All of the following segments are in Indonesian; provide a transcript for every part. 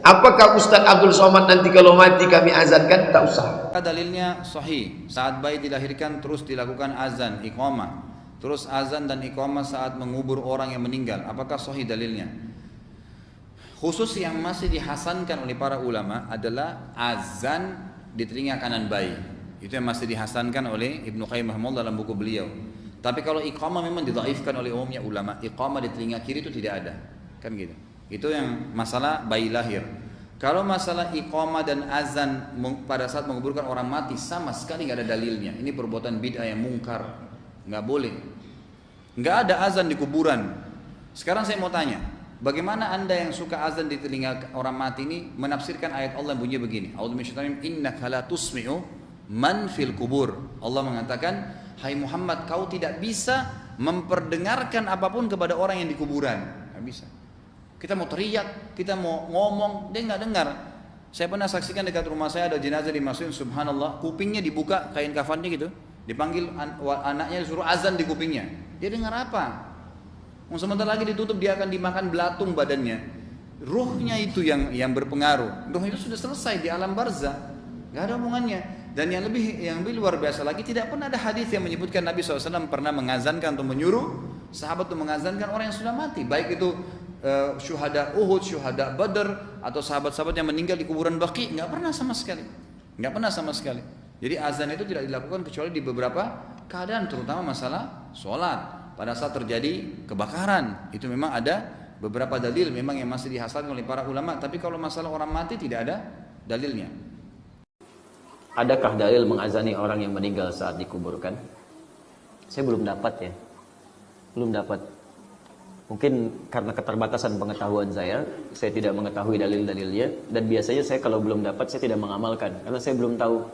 Apakah Ustaz Abdul Somad nanti kalau mati kami azankan? Tak usah. Dalilnya sahih, saat bayi dilahirkan terus dilakukan azan, iqamah. Terus azan dan iqamah saat mengubur orang yang meninggal. Apakah sahih dalilnya? Khusus yang masih dihasankan oleh para ulama adalah azan di telinga kanan bayi. Itu yang masih dihasankan oleh Ibnu Qayyim rahimahullah dalam buku beliau. Tapi kalau iqamah memang didhaifkan oleh umumnya ulama. Iqamah di telinga kiri itu tidak ada. Kan gitu. Itu yang masalah bayi lahir. Kalau masalah iqamah dan azan pada saat menguburkan orang mati sama sekali nggak ada dalilnya. Ini perbuatan bid'ah yang mungkar, nggak boleh. Nggak ada azan di kuburan. Sekarang saya mau tanya, bagaimana anda yang suka azan di telinga orang mati ini menafsirkan ayat Allah yang bunyi begini? A'udzubillahi innaka la tusmi'u man fil kubur. Allah mengatakan, hai Muhammad, kau tidak bisa memperdengarkan apapun kepada orang yang di kuburan. Nggak bisa. Kita mau teriak, kita mau ngomong, dia nggak dengar. Saya pernah saksikan dekat rumah saya ada jenazah dimasukin, subhanallah, kupingnya dibuka kain kafannya gitu, dipanggil anaknya disuruh azan di kupingnya. Dia dengar apa? Sebentar lagi ditutup, dia akan dimakan belatung badannya. Ruhnya itu yang berpengaruh. Ruh itu sudah selesai di alam barzah, nggak ada hubungannya. Dan yang lebih luar biasa lagi, tidak pernah ada hadis yang menyebutkan Nabi SAW pernah mengazankan atau menyuruh sahabat untuk mengazankan orang yang sudah mati, baik itu syuhada Uhud, syuhada Badr, atau sahabat-sahabat yang meninggal di kuburan Baqi. Nggak pernah sama sekali. Nggak pernah sama sekali. Jadi azan itu tidak dilakukan kecuali di beberapa keadaan, terutama masalah sholat. Pada saat terjadi kebakaran, itu memang ada beberapa dalil memang yang masih dihasilkan oleh para ulama. Tapi kalau masalah orang mati tidak ada dalilnya. Adakah dalil mengazani orang yang meninggal saat dikuburkan? Saya belum dapat ya. Belum dapat. Mungkin karena keterbatasan pengetahuan saya tidak mengetahui dalil-dalilnya. Dan biasanya saya kalau belum dapat, saya tidak mengamalkan. Karena saya belum tahu.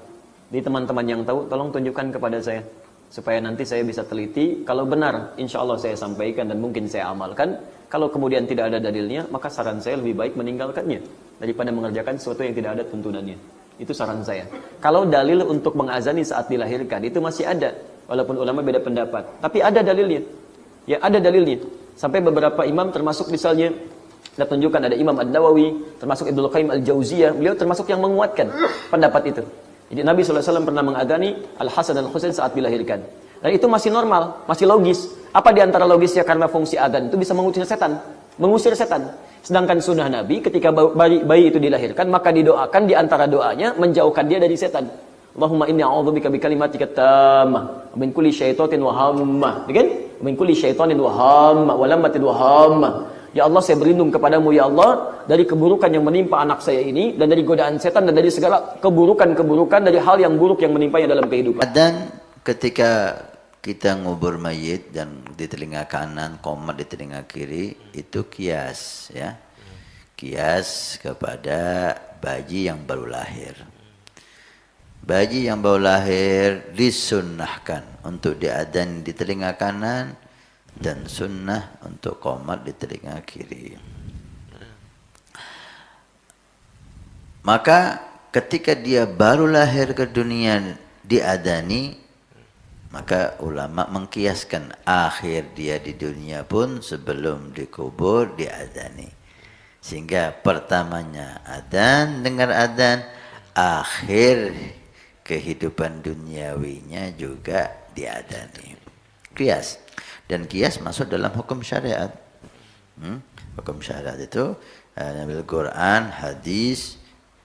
Jadi teman-teman yang tahu, tolong tunjukkan kepada saya. Supaya nanti saya bisa teliti. Kalau benar, insya Allah saya sampaikan dan mungkin saya amalkan. Kalau kemudian tidak ada dalilnya, maka saran saya lebih baik meninggalkannya. Daripada mengerjakan sesuatu yang tidak ada tuntunannya. Itu saran saya. Kalau dalil untuk mengazani saat dilahirkan, itu masih ada. Walaupun ulama beda pendapat. Tapi ada dalilnya. Ya, ada dalilnya. Sampai beberapa imam termasuk misalnya, kita tunjukkan ada Imam An-Nawawi, termasuk Ibnu Qayyim Al-Jauziyah, beliau termasuk yang menguatkan pendapat itu. Jadi Nabi SAW pernah mengazani Al-Hasan dan Husain saat dilahirkan. Dan itu masih normal, masih logis. Apa diantara logisnya? Karena fungsi adzan itu bisa mengusir setan. Mengusir setan. Sedangkan sunnah Nabi ketika bayi itu dilahirkan, maka didoakan diantara doanya menjauhkan dia dari setan. Allahumma inni a'udzubika bikalimatika tammah min kulli syaitanin wa hammah. Kan? Min kulli syaitanin wa hammah wa lammatin wa hammah. Ya Allah, saya berlindung kepadamu ya Allah dari keburukan yang menimpa anak saya ini, dan dari godaan setan, dan dari segala keburukan-keburukan, dari hal yang buruk yang menimpanya dalam kehidupan. Dan ketika kita ngubur mayit dan di telinga kanan, qomat di telinga kiri, itu kias ya. Kias kepada bayi yang baru lahir. Bayi yang baru lahir disunnahkan untuk diadzan di telinga kanan dan sunnah untuk qomat di telinga kiri. Maka ketika dia baru lahir ke dunia diadzani, maka ulama mengkiaskan akhir dia di dunia pun sebelum dikubur diadzani. Sehingga pertamanya adzan, dengar adzan, akhir kehidupan duniawinya juga diadzani. Kias. Dan kias masuk dalam hukum syariat. Hukum syariat itu Al-Quran, hadis,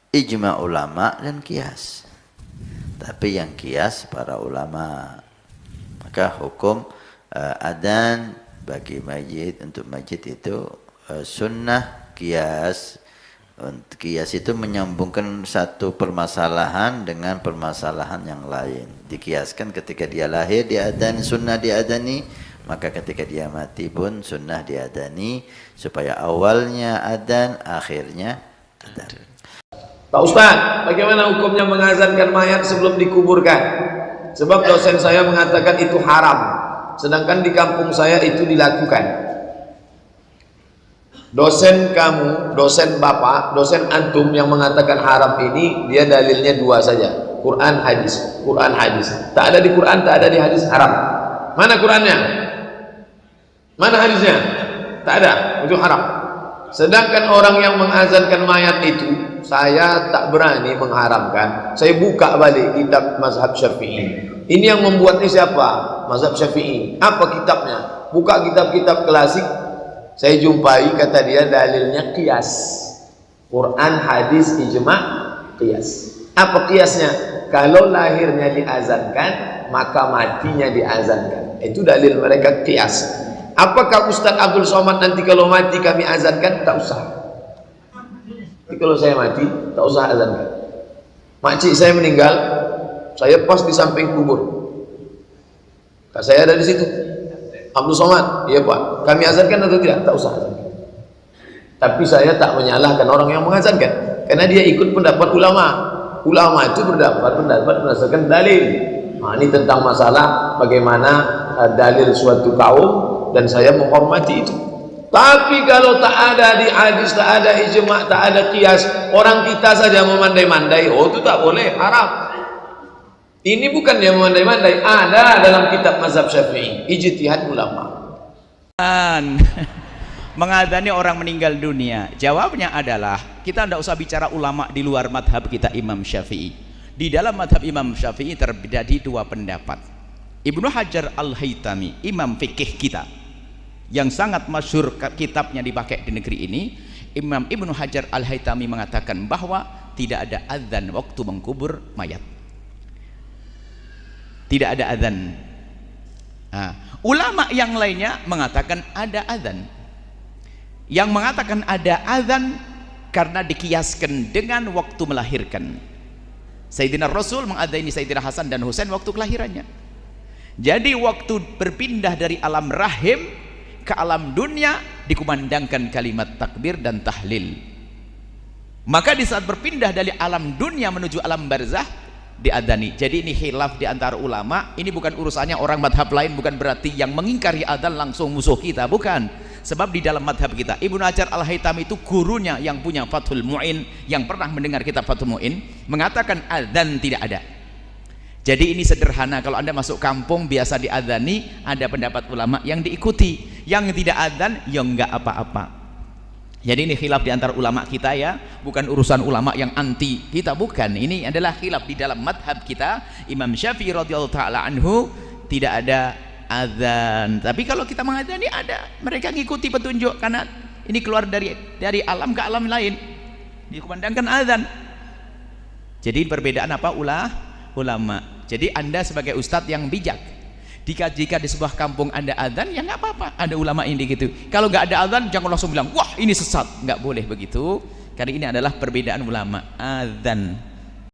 ijma ulama dan kias. Tapi yang kias para ulama. Maka hukum adzan bagi mayit, untuk mayit itu sunnah kias. Kias itu menyambungkan satu permasalahan dengan permasalahan yang lain. Dikiaskan ketika dia lahir diadzani, sunnah diadzani, maka ketika dia mati pun sunnah diadzani, supaya awalnya adzan, akhirnya adzan. Pak Ustaz, bagaimana hukumnya mengazankan mayat sebelum dikuburkan? Sebab dosen saya mengatakan itu haram, sedangkan di kampung saya itu dilakukan. Dosen kamu, dosen bapak, dosen antum yang mengatakan haram ini, dia dalilnya dua saja, Quran hadis, Quran hadis. Tak ada di Quran, tak ada di hadis, haram. Mana Qurannya? Mana hadisnya? Tak ada, itu haram. Sedangkan orang yang mengazankan mayat itu, saya tak berani mengharamkan. Saya buka balik kitab mazhab Syafi'i. Ini yang membuatnya siapa? Mazhab Syafi'i. Apa kitabnya? Buka kitab-kitab klasik, saya jumpai kata dia dalilnya qiyas. Quran, hadis, ijma', qiyas. Apa qiyasnya? Kalau lahirnya diazankan, maka matinya diazankan. Itu dalil mereka qiyas. Apakah Ustaz Abdul Somad nanti kalau mati kami azankan? Tak usah. Jadi kalau saya mati, tak usah azankan. Makcik saya meninggal, saya pas di samping kubur. Saya ada di situ. Abdul Somad, iya Pak. Kami azankan atau tidak? Tak usah azankan. Tapi saya tak menyalahkan orang yang mengazankan, karena dia ikut pendapat ulama. Ulama itu berpendapat berdasarkan dalil. Nah, ini tentang masalah bagaimana dalil suatu kaum, dan saya menghormati itu. Tapi kalau tak ada di hadis, tak ada ijma', tak ada qiyas, orang kita saja memandai-mandai, oh itu tak boleh, haram. Ini bukan dia memandai-mandai, ada dalam kitab mazhab Syafi'i, ijtihad ulama. Mengadani orang meninggal dunia, jawabnya adalah kita tidak usah bicara ulama di luar madhab kita Imam Syafi'i. Di dalam madhab Imam Syafi'i terjadi dua pendapat. Ibnu Hajar Al-Haytami, imam fikih kita yang sangat masyhur, kitabnya dipakai di negeri ini, Imam Ibnu Hajar Al-Haytami mengatakan bahwa tidak ada azan waktu mengkubur mayat. Tidak ada azan. Nah, ulama yang lainnya mengatakan ada azan. Yang mengatakan ada azan karena dikiaskan dengan waktu melahirkan. Sayyidina Rasul mengadani Sayyidina Hasan dan Husain waktu kelahirannya. Jadi waktu berpindah dari alam rahim ke alam dunia dikumandangkan kalimat takbir dan tahlil. Maka di saat berpindah dari alam dunia menuju alam barzah diadzani. Jadi ini khilaf di antara ulama. Ini bukan urusannya orang madhab lain, bukan berarti yang mengingkari adzan langsung musuh kita, bukan. Sebab di dalam madhab kita Ibnu Hajar Al-Haytami itu gurunya yang punya Fathul Mu'in, yang pernah mendengar kitab Fathul Mu'in, mengatakan adzan tidak ada. Jadi ini sederhana, kalau Anda masuk kampung biasa diadzani, ada pendapat ulama yang diikuti, yang tidak adzan ya enggak apa-apa. Jadi ini khilaf di antara ulama kita ya, bukan urusan ulama yang anti kita, bukan. Ini adalah khilaf di dalam madhab kita Imam Syafi'i radhiyallahu taala anhu, tidak ada adzan. Tapi kalau kita mengadzani ada, mereka ngikuti petunjuk karena ini keluar dari alam ke alam lain, dikumandangkan adzan. Jadi perbedaan apa ulama. Jadi Anda sebagai ustadz yang bijak, jika di sebuah kampung ada adzan ya nggak apa-apa, ada ulama ini gitu. Kalau nggak ada adzan jangan langsung bilang wah ini sesat, nggak boleh begitu, karena ini adalah perbedaan ulama. Adzan